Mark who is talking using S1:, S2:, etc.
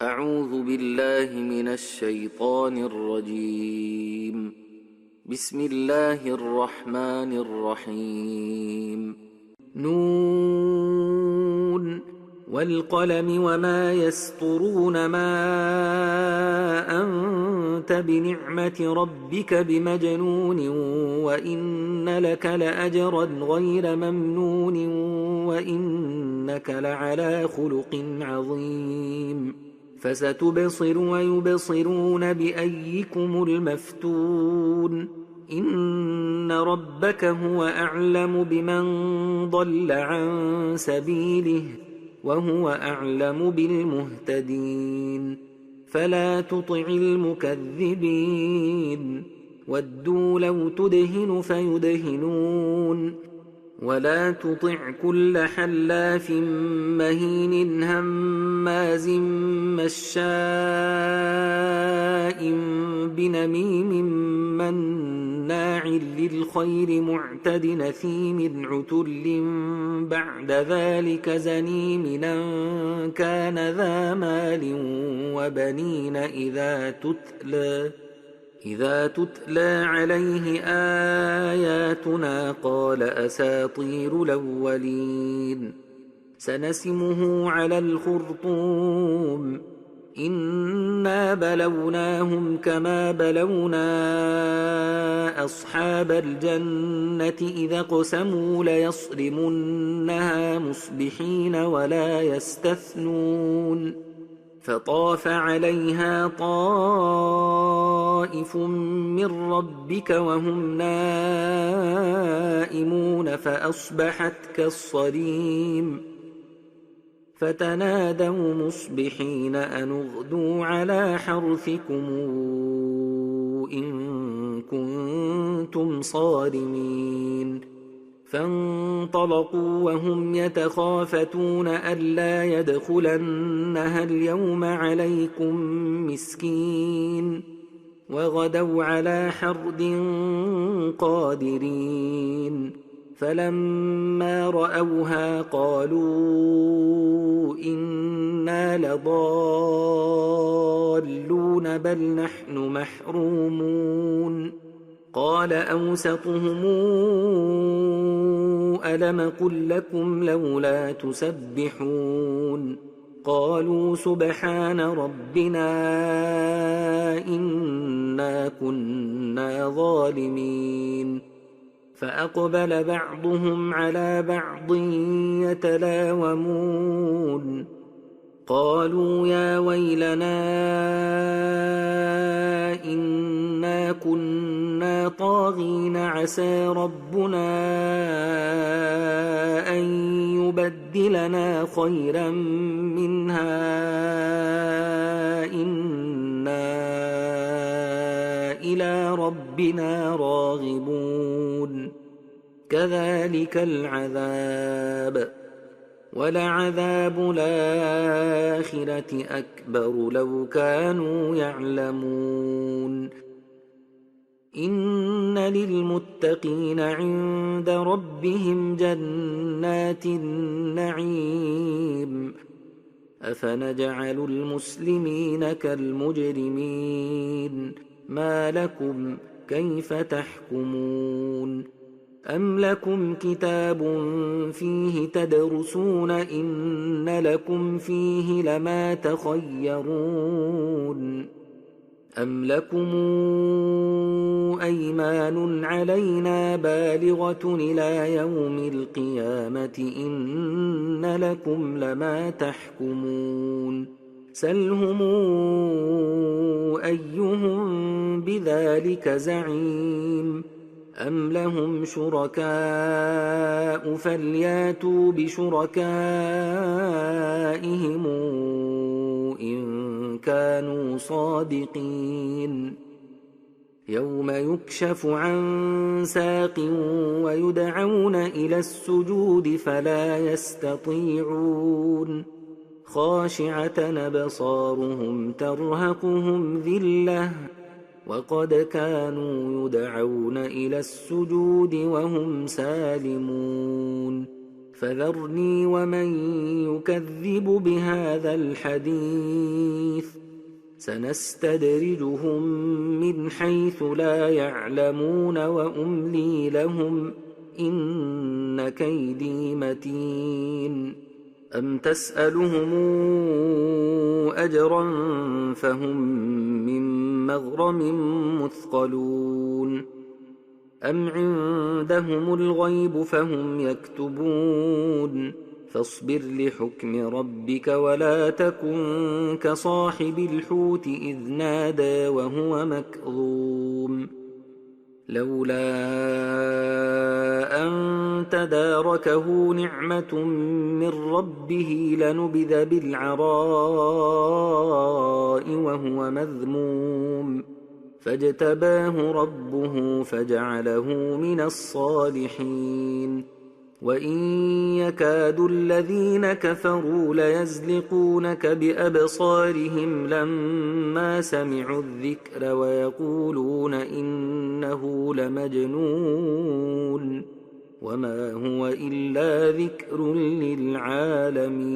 S1: أعوذ بالله من الشيطان الرجيم. بسم الله الرحمن الرحيم. نون والقلم وما يسطرون ما أنت بنعمة ربك بمجنون وإن لك لأجرا غير ممنون وإنك لعلى خلق عظيم. فستبصر ويبصرون بأيكم المفتون. إن ربك هو أعلم بمن ضل عن سبيله وهو أعلم بالمهتدين. فلا تطع المكذبين. ودوا لو تدهن فيدهنون. ولا تطع كل حلاف مهين هماز مشاء بنميم مناع للخير معتد نثيم عتل بعد ذلك زنيم أن كان ذا مال وبنين إذا تتلى عليه آياتنا قال أساطير الأولين. سنسمه على الخرطوم. إنا بلوناهم كما بلونا أصحاب الجنة إذا اقسموا ليصرمنها مصبحين ولا يستثنون. فطاف عليها طائف من ربك وهم نائمون فأصبحت كالصريم. فتنادوا مصبحين أن اغدوا على حرثكم إن كنتم صارمين. فانطلقوا وهم يتخافتون ألا يدخلنها اليوم عليكم مسكين. وغدوا على حرد قادرين. فلما رأوها قالوا إنا لضالون بل نحن محرومون. قال أوسطهم ألم قل لكم لولا تسبحون. قالوا سبحان ربنا إنا كنا ظالمين. فأقبل بعضهم على بعض يتلاومون. قالوا يا ويلنا إنا كنا طاغين عسى ربنا أن يبدلنا خيرا منها إنا إلى ربنا راغبون. كذلك العذاب ولعذاب الآخرة أكبر لو كانوا يعلمون. إن للمتقين عند ربهم جنات النعيم. أفنجعل المسلمين كالمجرمين ما لكم كيف تحكمون. أم لكم كتاب فيه تدرسون إن لكم فيه لما تخيرون. أم لكم أيمان علينا بالغة إلى يوم القيامة إن لكم لما تحكمون. سلهم أيهم بذلك زعيم. أم لهم شركاء فلياتوا بشركائهم إن كانوا صادقين. يوم يكشف عن ساق ويدعون إلى السجود فلا يستطيعون. خاشعة أبصارهم ترهقهم ذلة وقد كانوا يدعون إلى السجود وهم سالمون. فذرني ومن يكذب بهذا الحديث سنستدرجهم من حيث لا يعلمون وأملي لهم إن كيدي متين أم تسألهم أجرا فهم من مغرم مثقلون أم عندهم الغيب فهم يكتبون فاصبر لحكم ربك ولا تكن كصاحب الحوت إذ نادى وهو مكظوم لولا أن تداركه نعمة من ربه لنبذ بالعراء وهو مذموم فاجتباه ربه فجعله من الصالحين وإن يكاد الذين كفروا ليزلقونك بأبصارهم لما سمعوا الذكر ويقولون إنه لمجنون وما هو إلا ذكر للعالمين